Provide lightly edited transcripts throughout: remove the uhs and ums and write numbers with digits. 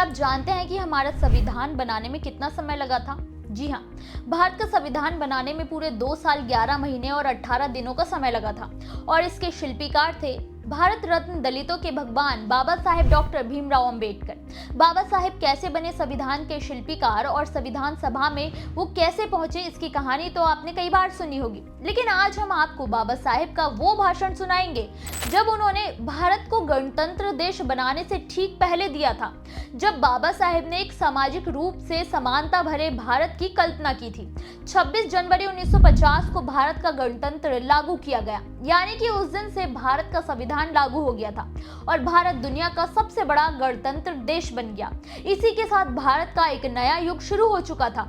आप जानते हैं कि हमारा संविधान बनाने में कितना समय लगा था? जी हाँ, भारत का संविधान बनाने में पूरे 2 साल 11 महीने और 18 दिनों का समय लगा था और इसके शिल्पीकार थे भारत रत्न दलितों के भगवान बाबा साहेब डॉक्टर भीमराव अंबेडकर। बाबा साहेब कैसे बने संविधान के शिल्पीकार और संविधान सभा में वो कैसे पहुंचे, इसकी कहानी तो आपने कई बार सुनी होगी, लेकिन आज हम आपको बाबा साहेब का वो भाषण सुनाएंगे जब उन्होंने भारत को गणतंत्र देश बनाने से ठीक पहले दिया था, जब बाबा साहेब ने एक सामाजिक रूप से समानता भरे भारत की कल्पना की थी। 26 जनवरी 1950 को भारत का गणतंत्र लागू किया गया, यानी कि उस दिन से भारत का संविधान लागू हो गया था और भारत दुनिया का सबसे बड़ा गणतंत्र देश बन गया। इसी के साथ भारत का एक नया युग शुरू हो चुका था।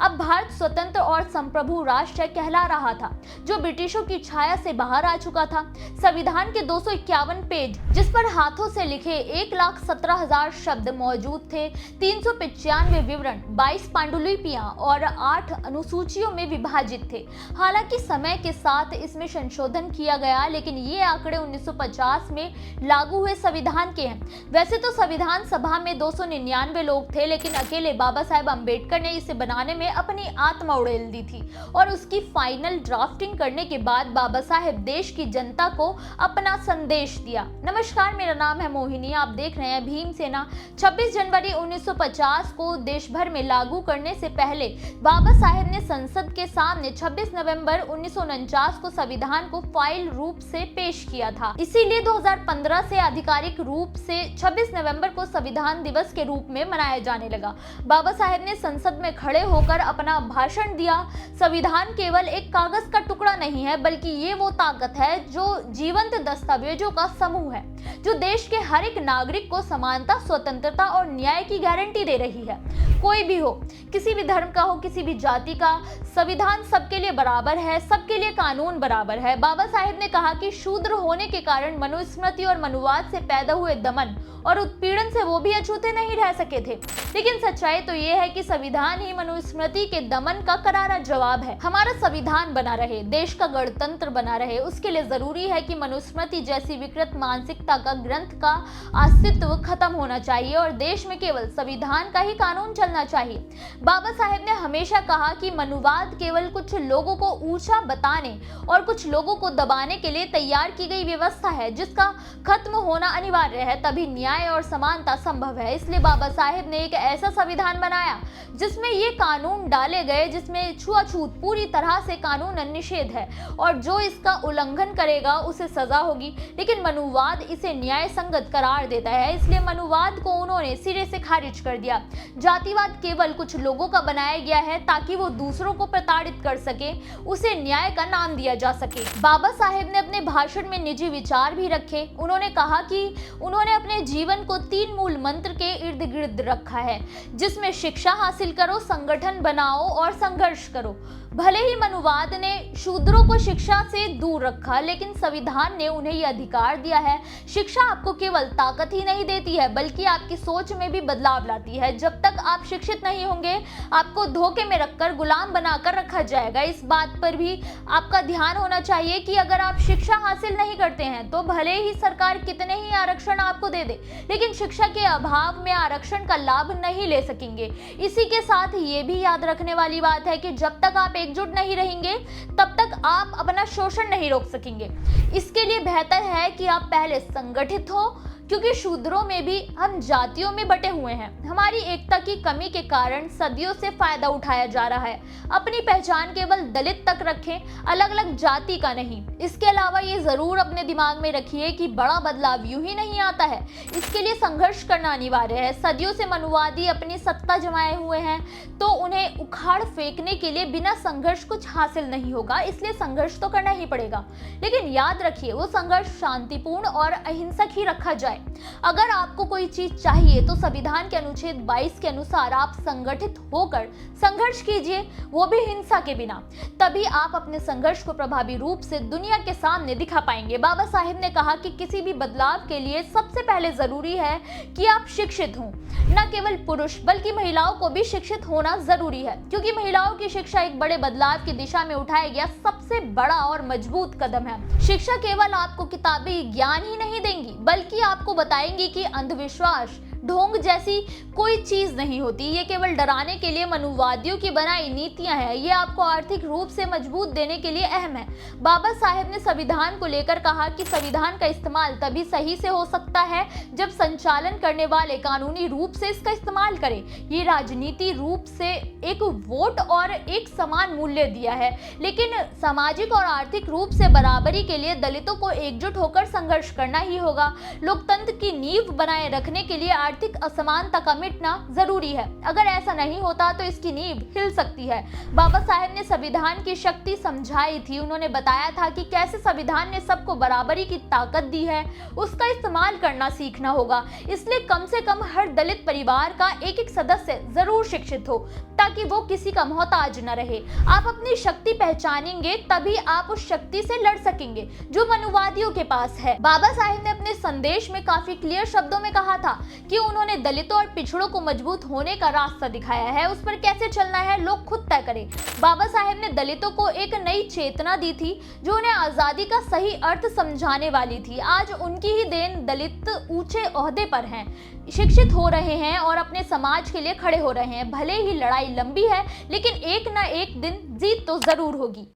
अब भारत स्वतंत्र और संप्रभु राष्ट्र कहला रहा था, जो ब्रिटिशों की छाया से बाहर आ चुका था। संविधान के 251 पेज, जिस पर हाथों से लिखे 1,17,000 शब्द मौजूद थे, 395 विवरण, 22 पांडुलिपियां और 8 अनुसूचियों में विभाजित थे। हालांकि समय के साथ इसमें संशोधन किया गया, लेकिन ये आंकड़े 1950 में लागू हुए संविधान के हैं। वैसे तो संविधान सभा में 299 लोग थे, लेकिन अकेले बाबा साहेब अम्बेडकर ने इसे बनाने में अपनी आत्मा उड़ेल दी थी और उसकी फाइनल ड्राफ्टिंग करने के बाद बाबा साहेब देश की जनता को अपना संदेश दिया। नमस्कार, मेरा नाम है मोहिनी, आप देख रहे हैं भीम सेना। 26 जनवरी 1950 को देश भर में लागू करने से पहले बाबा साहेब ने संसद के सामने 26 नवंबर 1949 को संविधान को फाइल रूप से पेश किया था। इसीलिए 2015 से आधिकारिक रूप से 26 नवंबर को संविधान दिवस के रूप में मनाया जाने लगा। बाबा साहेब ने संसद में खड़े होकर अपना भाषण दिया। संविधान केवल एक कागज का टुकड़ा नहीं है, बल्कि ये वो ताकत है जो जीवंत दस्तावेजों का समूह है, जो देश के हर एक नागरिक को समानता, स्वतंत्रता और न्याय की गारंटी दे रही है। कोई भी हो, किसी भी धर्म का हो, किसी भी जाति का, संविधान सबके लिए बराबर है, सबके लिए कानून बराबर है। बाबा साहेब ने कहा कि शूद्र होने के कारण मनुस्मृति और मनुवाद से पैदा हुए दमन और उत्पीड़न से वो भी अछूते नहीं रह सके थे, लेकिन सच्चाई तो ये है कि संविधान ही मनुस्मृति के दमन का करारा जवाब है। हमारा संविधान बना रहे, देश का गणतंत्र बना रहे, उसके लिए जरूरी है कि मनुस्मृति जैसी विकृत मानसिकता का ग्रंथ का अस्तित्व खत्म होना चाहिए और देश में केवल संविधान का ही कानून चलना चाहिए। बाबा साहेब ने हमेशा कहा कि मनुवाद केवल कुछ लोगों को ऊंचा बताने और कुछ लोगों को दबाने के लिए तैयार की गई व्यवस्था है, जिसका खत्म होना अनिवार्य है, तभी न्याय और समानता संभव है। इसलिए बाबा साहेब ने एक ऐसा संविधान बनाया जिसमें ये कानून डाले गए, जिसमें छुआछूत पूरी तरह से कानून निषेध है और जो इसका उल्लंघन करेगा उसे सजा होगी, लेकिन मनुवाद इसे न्याय संगत करार देता है। इसलिए मनुवाद को उन्होंने सिरे से खारिज कर दिया। जातिवाद केवल कुछ लोगों का बनाया गया है ताकि वो दूसरों को प्रताड़ित कर सके, उसे न्याय का नाम दिया जा सके। बाबा साहेब ने अपने भाषण में निजी विचार भी रखे। उन्होंने कहा कि उन्होंने अपने जीवन को 3 मूल मंत्र के इर्द गिर्द रखा है, जिसमें शिक्षा हासिल करो, संगठन बनाओ और संघर्ष करो। भले ही मनुवाद ने शूद्रों को शिक्षा से दूर रखा, लेकिन संविधान ने उन्हें यह अधिकार दिया है। शिक्षा आपको केवल ताकत ही नहीं देती है, बल्कि आपकी सोच में भी बदलाव लाती है। जब तक आप शिक्षित नहीं होंगे, आपको धोखे में रखकर गुलाम बनाकर रखा जाएगा। इस बात पर भी आपका ध्यान होना चाहिए कि अगर आप शिक्षा हासिल नहीं करते हैं तो भले ही सरकार कितने ही आरक्षण आपको दे दे, लेकिन शिक्षा के अभाव में आरक्षण का लाभ नहीं ले सकेंगे। इसी के साथ ये भी याद रखने वाली बात है कि जब तक आप एकजुट नहीं रहेंगे, तब तक आप अपना शोषण नहीं रोक सकेंगे। इसके लिए बेहतर है कि आप पहले संगठित हो, क्योंकि शूद्रों में भी हम जातियों में बटे हुए हैं। हमारी एकता की कमी के कारण सदियों से फायदा उठाया जा रहा है। अपनी पहचान केवल दलित तक रखें, अलग अलग जाति का नहीं। इसके अलावा ये जरूर अपने दिमाग में रखिए कि बड़ा बदलाव यूं ही नहीं आता है, इसके लिए संघर्ष करना अनिवार्य है। सदियों से मनुवादी अपनी सत्ता जमाए हुए हैं, तो उन्हें उखाड़ फेंकने के लिए बिना संघर्ष कुछ हासिल नहीं होगा, इसलिए संघर्ष तो करना ही पड़ेगा। लेकिन याद रखिए, वो संघर्ष शांतिपूर्ण और अहिंसक ही रखा जाए। अगर आपको कोई चीज चाहिए तो संविधान के अनुच्छेद 22 के अनुसार आप संगठित होकर संघर्ष कीजिए, वो भी हिंसा के बिना। तभी आप अपने संघर्ष को प्रभावी रूप से दुनिया के सामने दिखा पाएंगे। बाबा साहेब ने कहा कि किसी भी बदलाव के लिए सबसे पहले जरूरी है कि आप शिक्षित हों। न केवल पुरुष बल्कि महिलाओं को भी शिक्षित होना जरूरी है, क्योंकि महिलाओं की शिक्षा एक बड़े बदलाव की दिशा में उठाया गया सबसे बड़ा और मजबूत कदम है। शिक्षा केवल आपको किताबी ज्ञान ही नहीं देंगी, बल्कि आपको बताएंगी कि अंधविश्वास, ढोंग जैसी कोई चीज नहीं होती, ये केवल डराने के लिए मनुवादियों की बनाई नीतियां हैं। ये आपको आर्थिक रूप से मजबूत देने के लिए अहम है। बाबा साहेब ने संविधान को लेकर कहा कि संविधान का इस्तेमाल तभी सही से हो सकता है जब संचालन करने वाले कानूनी रूप से इसका इस्तेमाल करें। ये राजनीति रूप से एक वोट और एक समान मूल्य दिया है, लेकिन सामाजिक और आर्थिक रूप से बराबरी के लिए दलितों को एकजुट होकर संघर्ष करना ही होगा। लोकतंत्र की नींव बनाए रखने के लिए आर्थिक असमानता का मिटना जरूरी है। अगर ऐसा नहीं होता तो इसकी नींव हिल सकती है। बाबा साहेब ने संविधान की शक्ति समझाई थी। उन्होंने बताया था कि कैसे संविधान ने सबको बराबरी की ताकत दी है, उसका इस्तेमाल करना सीखना होगा। इसलिए कम से कम हर दलित परिवार का एक एक सदस्य जरूर शिक्षित हो, ताकि वो किसी का मोहताज न रहे। आप अपनी शक्ति पहचानेंगे तभी आप उस शक्ति से लड़ सकेंगे जो मनुवादियों के पास है। बाबा साहेब ने अपने संदेश में काफी क्लियर शब्दों में कहा था कि उन्होंने दलितों और पिछड़ों को मजबूत होने का रास्ता दिखाया है, उस पर कैसे चलना है लोग खुद तय करें। बाबा साहेब ने दलितों को एक नई चेतना दी थी जो उन्हें आजादी का सही अर्थ समझाने वाली थी। आज उनकी ही देन दलित ऊंचे ओहदे पर हैं, शिक्षित हो रहे हैं और अपने समाज के लिए खड़े हो रहे हैं। भले ही लड़ाई लंबी है, लेकिन एक न एक दिन जीत तो जरूर होगी।